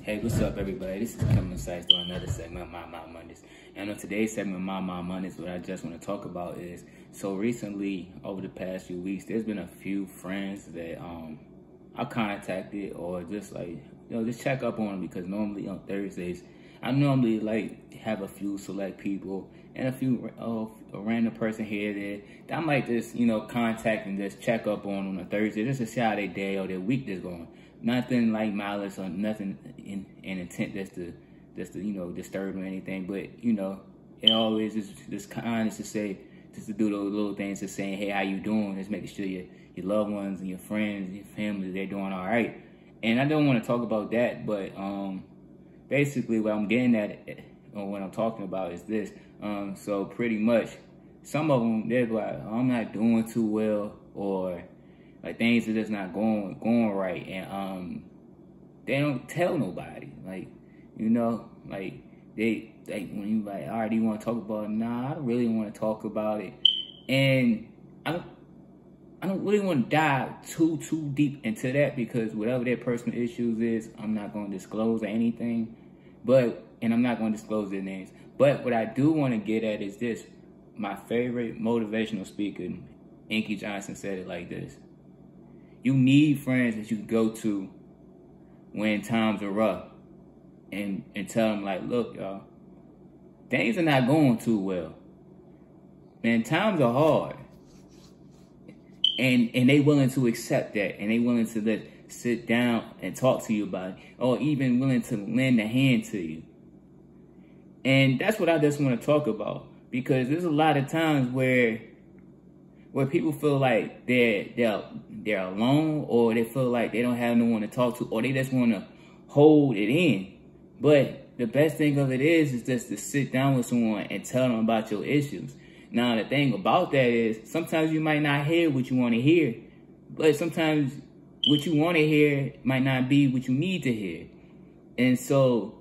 Hey, what's up, everybody? This is Kevin Sykes doing another segment of My Mind Mondays. And on today's segment of My Mind Mondays, what I just want to talk about is, so recently, over the past few weeks, there's been a few friends that I contacted or just just check up on them, because normally on Thursdays, I normally have a few select people and a random person here or there that I might just, contact and just check up on a Thursday just to see how their day or their week is going. Nothing like malice or nothing in intent just to disturb or anything, but it always is just kindness to say, just to do those little things, to saying, hey, how you doing? Just making sure your loved ones and your friends and your family, they're doing all right. And I don't want to talk about that, but basically what I'm getting at, or what I'm talking about, is this. So pretty much, some of them, they're like, I'm not doing too well, or like things are just not going right, and they don't tell nobody. They when you like, all right, do you want to talk about it? Nah, I don't really want to talk about it, and I don't really want to dive too deep into that, because whatever their personal issues is, I'm not going to disclose or anything, and I'm not going to disclose their names. But what I do want to get at is this. My favorite motivational speaker, Inky Johnson, said it like this: you need friends that you can go to when times are rough and tell them, like, look, y'all, things are not going too well. Man, times are hard. And they willing to accept that, and they willing to sit down and talk to you about it, or even willing to lend a hand to you. And that's what I just want to talk about, because there's a lot of times where people feel like they're alone, or they feel like they don't have no one to talk to, or they just want to hold it in. But the best thing of it is just to sit down with someone and tell them about your issues. Now, the thing about that is, sometimes you might not hear what you want to hear, but sometimes what you want to hear might not be what you need to hear. And so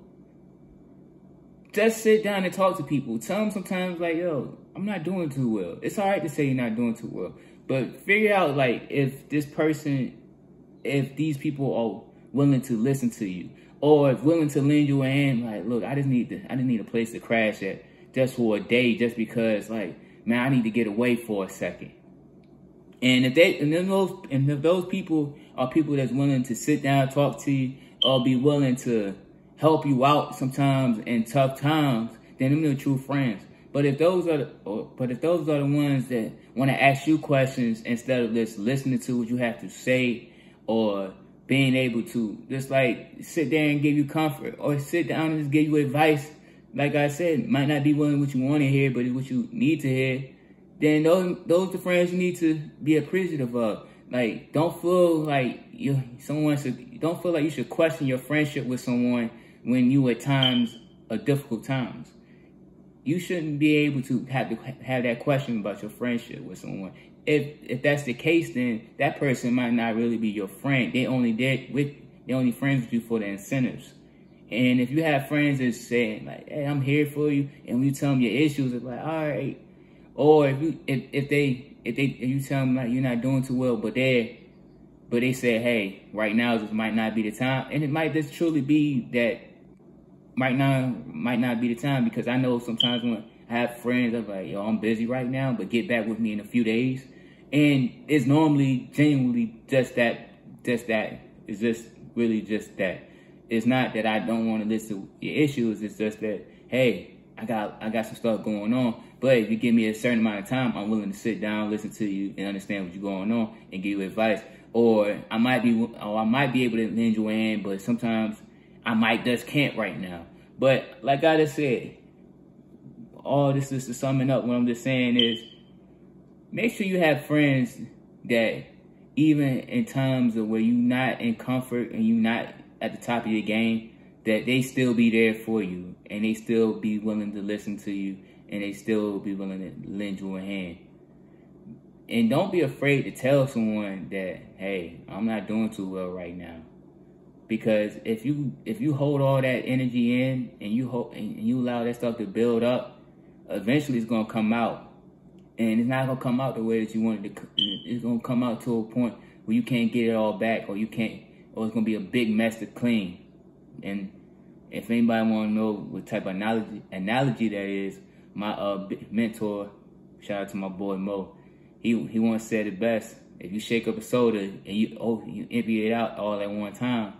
just sit down and talk to people. Tell them sometimes, like, yo, I'm not doing too well. It's all right to say you're not doing too well, but figure out, like, if these people are willing to listen to you, or if willing to lend you a hand. Like, look, I just need a place to crash at just for a day, just because, like, man, I need to get away for a second. And if those people are people that's willing to sit down, talk to you, or be willing to help you out sometimes in tough times, then them are true friends. But if those are the ones that want to ask you questions instead of just listening to what you have to say, or being able to just like sit there and give you comfort, or sit down and just give you advice, like I said, might not be what you want to hear, but it's what you need to hear, then those are the friends you need to be appreciative of. Like, don't feel like you should question your friendship with someone when you at times are difficult times. You shouldn't be able to have that question about your friendship with someone. If that's the case, then that person might not really be your friend. They only friends with you for the incentives. And if you have friends that say, like, hey, I'm here for you, and when you tell them your issues, it's like, all right. Or if you tell them, like, you're not doing too well, but they say, hey, right now this might not be the time, and it might just truly be that might not be the time, because I know sometimes when I have friends, I'm like, yo, I'm busy right now, but get back with me in a few days. And it's normally genuinely just that. It's just really just that. It's not that I don't want to listen to your issues. It's just that, hey, I got some stuff going on. But if you give me a certain amount of time, I'm willing to sit down, listen to you, and understand what's going on, and give you advice. Or I might be able to lend you a hand, but sometimes I just can't right now. But like I just said, all this is to sum it up. What I'm just saying is, make sure you have friends that, even in times of where you're not in comfort and you're not at the top of your game, that they still be there for you, and they still be willing to listen to you, and they still be willing to lend you a hand. And don't be afraid to tell someone that, hey, I'm not doing too well right now. Because if you hold all that energy in, and you allow that stuff to build up, eventually it's gonna come out. And it's not gonna come out the way that you wanted it to. It's gonna come out to a point where you can't get it all back, or it's gonna be a big mess to clean. And if anybody want to know what type of analogy that is, my mentor, shout out to my boy Mo, he once said it best. If you shake up a soda and you empty it out all at one time,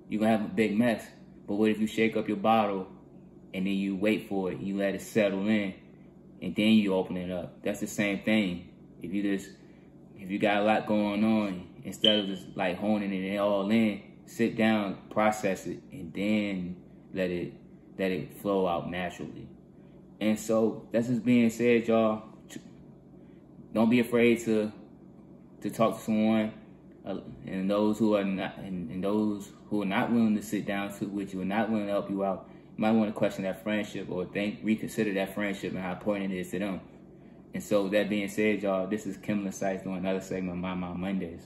you're going to have a big mess. But what if you shake up your bottle and then you wait for it, you let it settle in, and then you open it up? That's the same thing. If you got a lot going on, instead of just like honing it all in, sit down, process it, and then let it flow out naturally. And so that's just being said, y'all. Don't be afraid to talk to someone, and those who are not, and those who are not willing to sit down with you and not willing to help you out, you might want to question that friendship or reconsider that friendship and how important it is to them. And so that being said, y'all, this is Kim Sykes doing another segment of My Mondays.